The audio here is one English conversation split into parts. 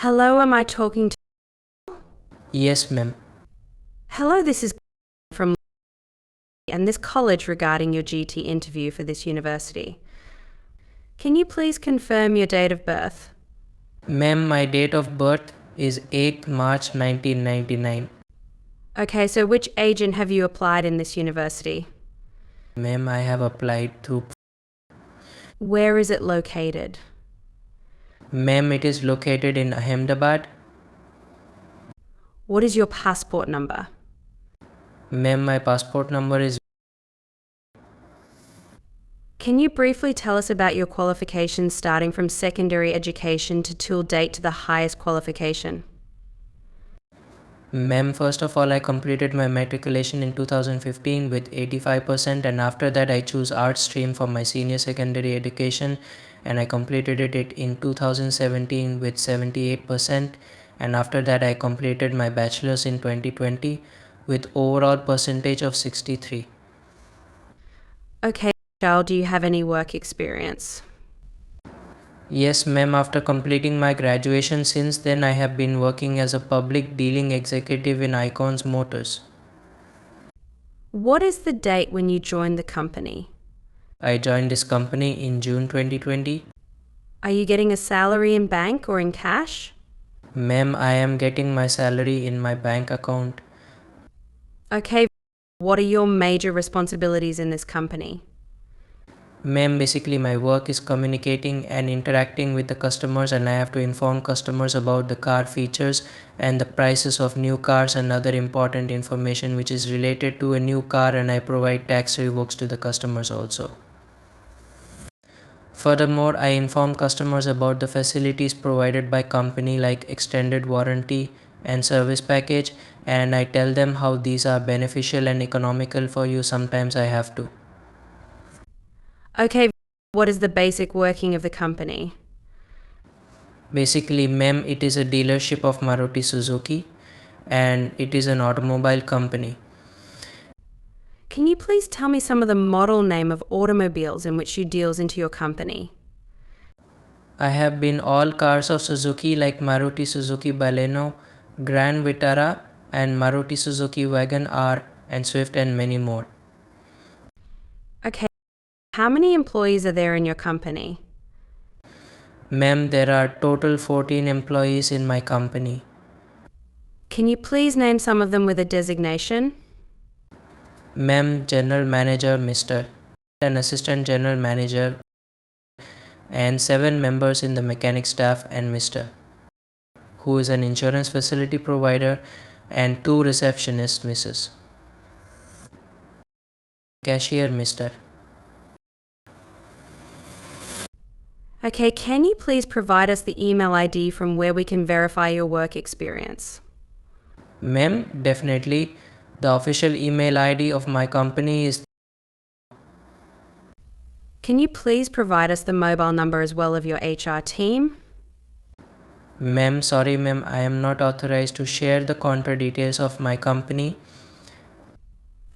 Hello, am I talking to... Yes, ma'am. Hello, this is from and this college regarding your GT interview for this university. Can you please confirm your date of birth? Ma'am, my date of birth is 8th March 1999. Okay, so which agent have you applied in this university? Ma'am, I have applied through... Where is it located? Ma'am, it is located in Ahmedabad. What is your passport number? Ma'am, my passport number is... Can you briefly tell us about your qualifications starting from secondary education to till date to the highest qualification? Ma'am, first of all, I completed my matriculation in 2015 with 85%, and after that I chose art stream for my senior secondary education, and I completed it in 2017 with 78%, and after that I completed my bachelor's in 2020 with overall percentage of 63. Okay, Charles, do you have any work experience? Yes, ma'am, after completing my graduation, since then I have been working as a public dealing executive in Icons Motors. What is the date when you joined the company? I joined this company in June 2020. Are you getting a salary in bank or in cash? Ma'am, I am getting my salary in my bank account. Okay, what are your major responsibilities in this company? Ma'am, basically my work is communicating and interacting with the customers, and I have to inform customers about the car features and the prices of new cars and other important information which is related to a new car, and I provide tax revokes to the customers also. Furthermore, I inform customers about the facilities provided by company like extended warranty and service package, and I tell them how these are beneficial and economical for you. Sometimes I have to. Okay, what is the basic working of the company? Basically, ma'am, it is a dealership of Maruti Suzuki and it is an automobile company. Can you please tell me some of the model name of automobiles in which you deals into your company? I have been all cars of Suzuki like Maruti Suzuki Baleno, Grand Vitara and Maruti Suzuki Wagon R and Swift and many more. Okay, how many employees are there in your company? Ma'am, there are total 14 employees in my company. Can you please name some of them with a designation? Ma'am, General Manager Mr. and Assistant General Manager, and 7 members in the mechanic staff, and Mr. who is an insurance facility provider, and 2 receptionists, Mrs. Cashier, Mr. Okay, can you please provide us the email ID from where we can verify your work experience? Ma'am, definitely. The official email ID of my company is... Can you please provide us the mobile number as well of your HR team? Ma'am, sorry ma'am, I am not authorized to share the contact details of my company.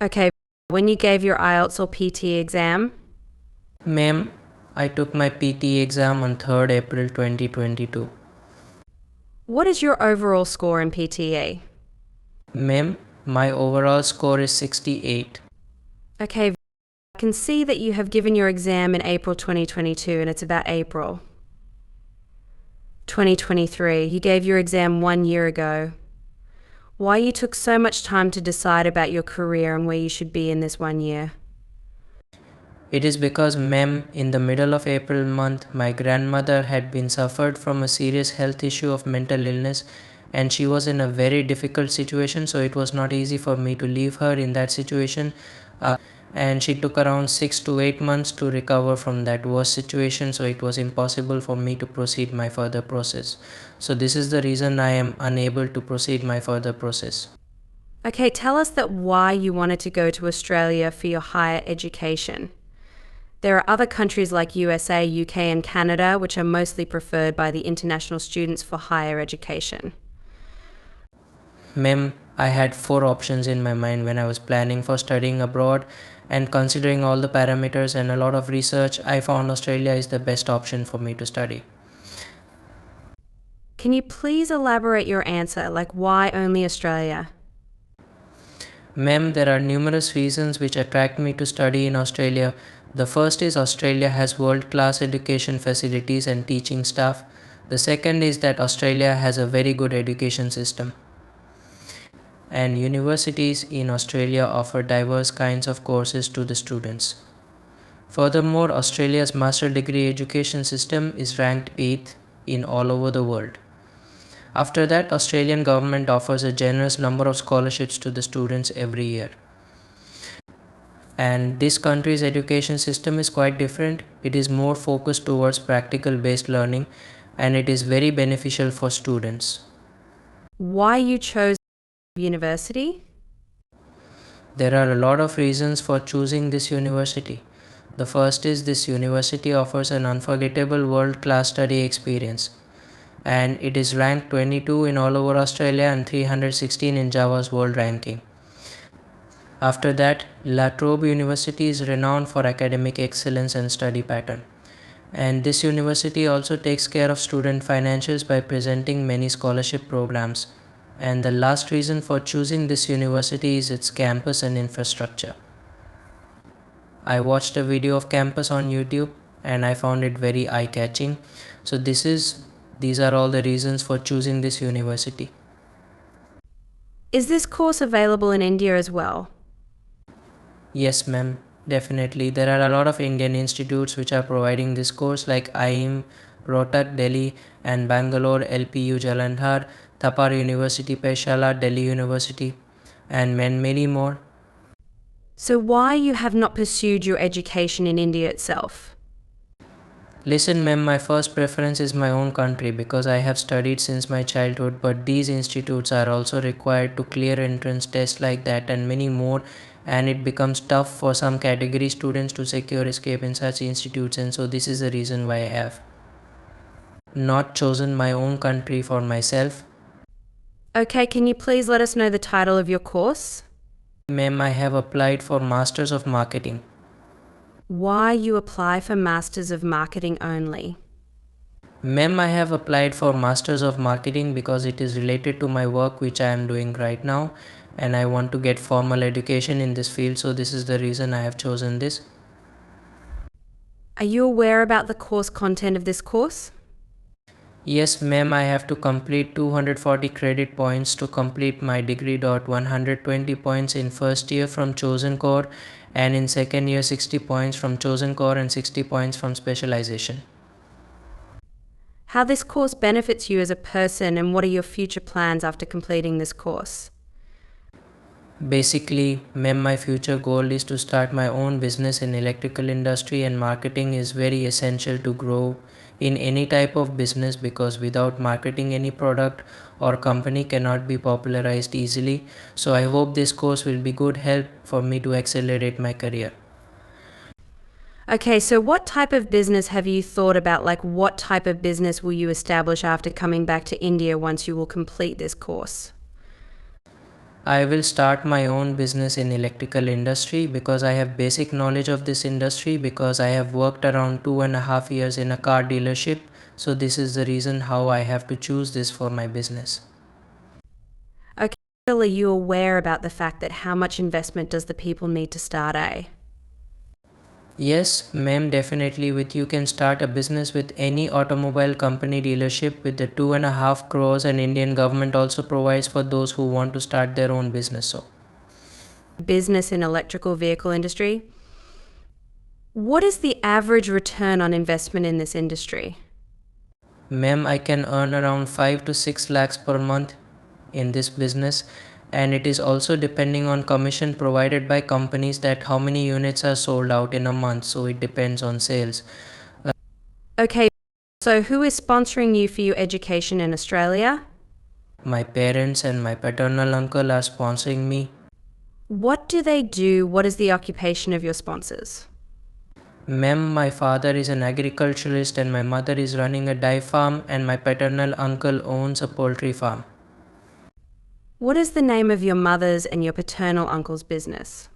Okay, when you gave your IELTS or PTE exam? Ma'am, I took my PTE exam on 3rd April 2022. What is your overall score in PTE? Ma'am, my overall score is 68. Okay, I can see that you have given your exam in April 2022 and it's about April 2023. You gave your exam 1 year ago. Why you took so much time to decide about your career and where you should be in this 1 year? It is because, ma'am, in the middle of April month, my grandmother had been suffered from a serious health issue of mental illness, and she was in a very difficult situation, so it was not easy for me to leave her in that situation. And she took around 6 to 8 months to recover from that worse situation, so it was impossible for me to proceed my further process. So this is the reason I am unable to proceed my further process. Okay, tell us that why you wanted to go to Australia for your higher education. There are other countries like USA, UK and Canada which are mostly preferred by the international students for higher education. Ma'am, I had 4 options in my mind when I was planning for studying abroad, and considering all the parameters and a lot of research, I found Australia is the best option for me to study. Can you please elaborate your answer, like why only Australia? Ma'am, there are numerous reasons which attract me to study in Australia. The first is Australia has world-class education facilities and teaching staff. The second is that Australia has a very good education system. And universities in Australia offer diverse kinds of courses to the students. Furthermore, Australia's master degree education system is ranked 8th in all over the world. After that, Australian government offers a generous number of scholarships to the students every year. And this country's education system is quite different. It is more focused towards practical based learning, and it is very beneficial for students. Why you chose university? There are a lot of reasons for choosing this university. The first is this university offers an unforgettable world-class study experience, and it is ranked 22 in all over Australia and 316 in Java's world ranking. After that, La Trobe University is renowned for academic excellence and study pattern. And this university also takes care of student financials by presenting many scholarship programs. And the last reason for choosing this university is its campus and infrastructure. I watched a video of campus on YouTube and I found it very eye-catching. So these are all the reasons for choosing this university. Is this course available in India as well? Yes, ma'am, definitely. There are a lot of Indian institutes which are providing this course like IIM, Rohtak, Delhi, and Bangalore, LPU, Jalandhar, Thapar University, Peshala, Delhi University, and many more. So why you have not pursued your education in India itself? Listen, ma'am, my first preference is my own country because I have studied since my childhood, but these institutes are also required to clear entrance tests like that and many more, and it becomes tough for some category students to secure escape in such institutes, and so this is the reason why I have not chosen my own country for myself. Okay, can you please let us know the title of your course? Ma'am, I have applied for Masters of Marketing. Why you apply for Masters of Marketing only? Ma'am, I have applied for Masters of Marketing because it is related to my work which I am doing right now, and I want to get formal education in this field, so this is the reason I have chosen this. Are you aware about the course content of this course? Yes, ma'am, I have to complete 240 credit points to complete my degree. 120 points in first year from chosen core, and in second year 60 points from chosen core and 60 points from specialization. How this course benefits you as a person and what are your future plans after completing this course? Basically, ma'am, my future goal is to start my own business in electrical industry, and marketing is very essential to grow in any type of business because without marketing any product or company cannot be popularized easily. So I hope this course will be good help for me to accelerate my career. Okay, so what type of business have you thought about? Like what type of business will you establish after coming back to India once you will complete this course? I will start my own business in electrical industry because I have basic knowledge of this industry because I have worked around 2.5 years in a car dealership. So this is the reason how I have to choose this for my business. Okay, are you aware about the fact that how much investment does the people need to start a? Yes, ma'am, definitely. With you can start a business with any automobile company dealership with the 2.5 crores, and Indian government also provides for those who want to start their own business. So, Business in electrical vehicle industry. What is the average return on investment in this industry? ma'am, I can earn around 5 to 6 lakhs per month in this business, and it is also depending on commission provided by companies that how many units are sold out in a month. So it depends on sales. Okay, so who is sponsoring you for your education in Australia? My parents and my paternal uncle are sponsoring me. What do they do? What is the occupation of your sponsors? Ma'am, my father is an agriculturalist and my mother is running a dye farm, and my paternal uncle owns a poultry farm. What is the name of your mother's and your paternal uncle's business?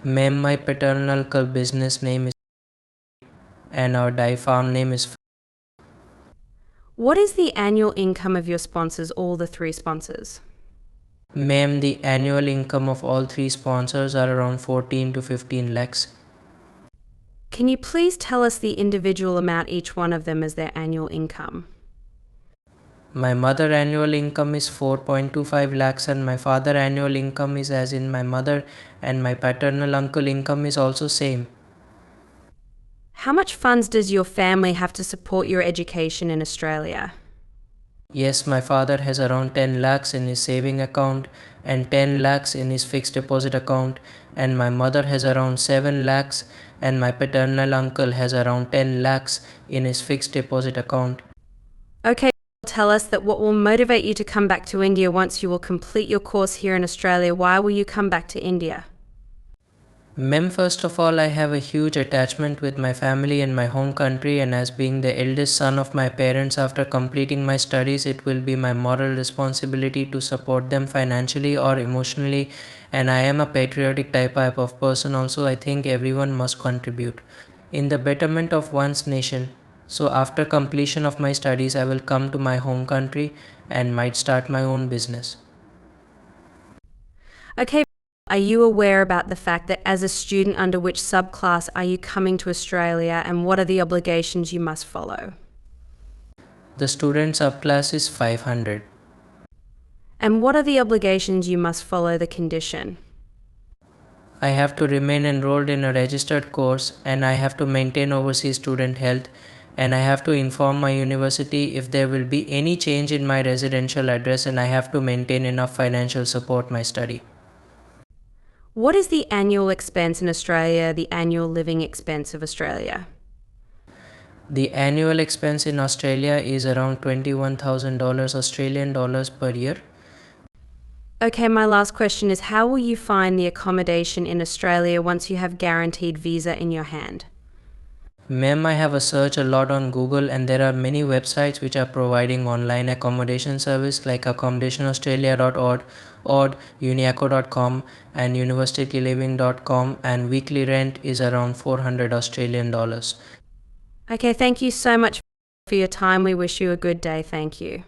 Ma'am, my paternal uncle business name is and our dye farm name is. What is the annual income of your sponsors, all the three sponsors? Ma'am, the annual income of all three sponsors are around 14 to 15 lakhs. Can you please tell us the individual amount each one of them as their annual income? My mother annual income is 4.25 lakhs and my father annual income is as in my mother, and my paternal uncle income is also same. How much funds does your family have to support your education in Australia? Yes, my father has around 10 lakhs in his saving account and 10 lakhs in his fixed deposit account, and my mother has around 7 lakhs, and my paternal uncle has around 10 lakhs in his fixed deposit account. Okay, tell us that what will motivate you to come back to India once you will complete your course here in Australia. Why will you come back to India? Mem, first of all, I have a huge attachment with my family and my home country, and as being the eldest son of my parents after completing my studies, it will be my moral responsibility to support them financially or emotionally, and I am a patriotic type of person also. I think everyone must contribute in the betterment of one's nation. So after completion of my studies, I will come to my home country and might start my own business. Okay, are you aware about the fact that as a student, under which subclass are you coming to Australia, and what are the obligations you must follow? The student subclass is 500. And what are the obligations you must follow the condition? I have to remain enrolled in a registered course, and I have to maintain overseas student health, and I have to inform my university if there will be any change in my residential address, and I have to maintain enough financial support my study. What is the annual expense in Australia, the annual living expense of Australia? The annual expense in Australia is around $21,000 Australian dollars per year. Okay, my last question is, how will you find the accommodation in Australia once you have guaranteed visa in your hand? Ma'am, I have a search a lot on Google, and there are many websites which are providing online accommodation service like accommodationaustralia.org, uniaco.com and universityliving.com, and weekly rent is around 400 Australian dollars. Okay, thank you so much for your time. We wish you a good day. Thank you.